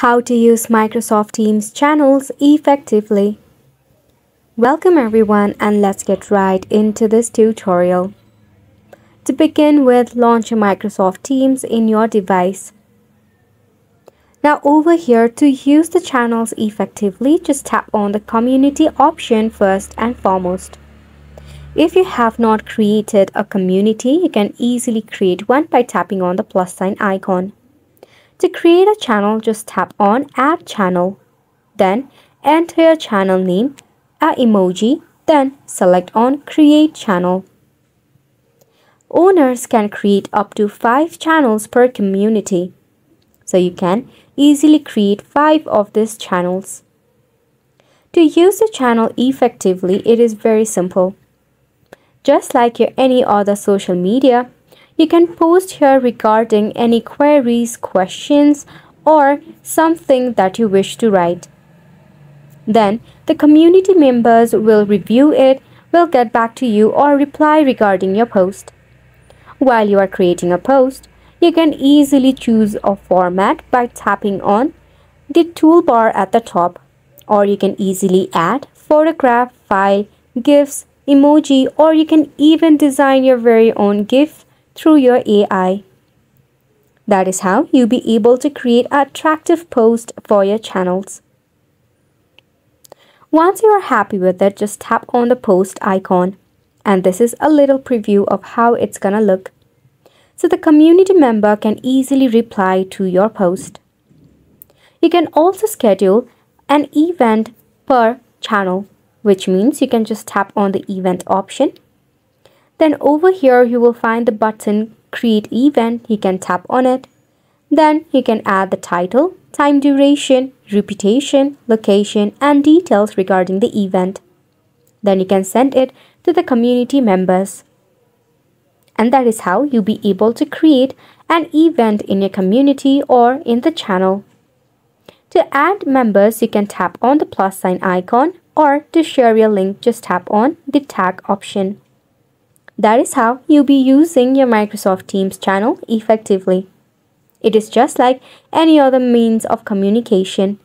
How to use Microsoft Teams channels effectively. Welcome everyone, and let's get right into this tutorial. To begin with, launch your Microsoft Teams in your device. Now over here, to use the channels effectively, just tap on the community option first and foremost. If you have not created a community, you can easily create one by tapping on the plus sign icon. To create a channel, just tap on Add Channel. Then enter your channel name, an emoji, then select on Create Channel. Owners can create up to 5 channels per community. So you can easily create 5 of these channels. To use the channel effectively, it is very simple. Just like your any other social media, you can post here regarding any queries, questions, or something that you wish to write. Then the community members will review it, will get back to you or reply regarding your post. While you are creating a post, you can easily choose a format by tapping on the toolbar at the top, or you can easily add photograph, file, GIFs, emoji, or you can even design your very own GIF through your AI. That is how you'll be able to create an attractive post for your channels. Once you are happy with it, just tap on the post icon. And this is a little preview of how it's gonna look. So the community member can easily reply to your post. You can also schedule an event per channel, which means you can just tap on the event option. Then over here you will find the button Create Event. You can tap on it. Then you can add the title, time duration, reputation, location, and details regarding the event. Then you can send it to the community members. And that is how you'll be able to create an event in your community or in the channel. To add members, you can tap on the plus sign icon, or to share your link, just tap on the tag option. That is how you'll be using your Microsoft Teams channel effectively. It is just like any other means of communication.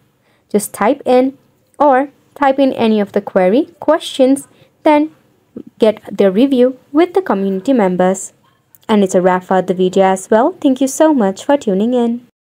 Just type in any of the query, questions, then get the review with the community members. And it's a wrap for the video as well. Thank you so much for tuning in.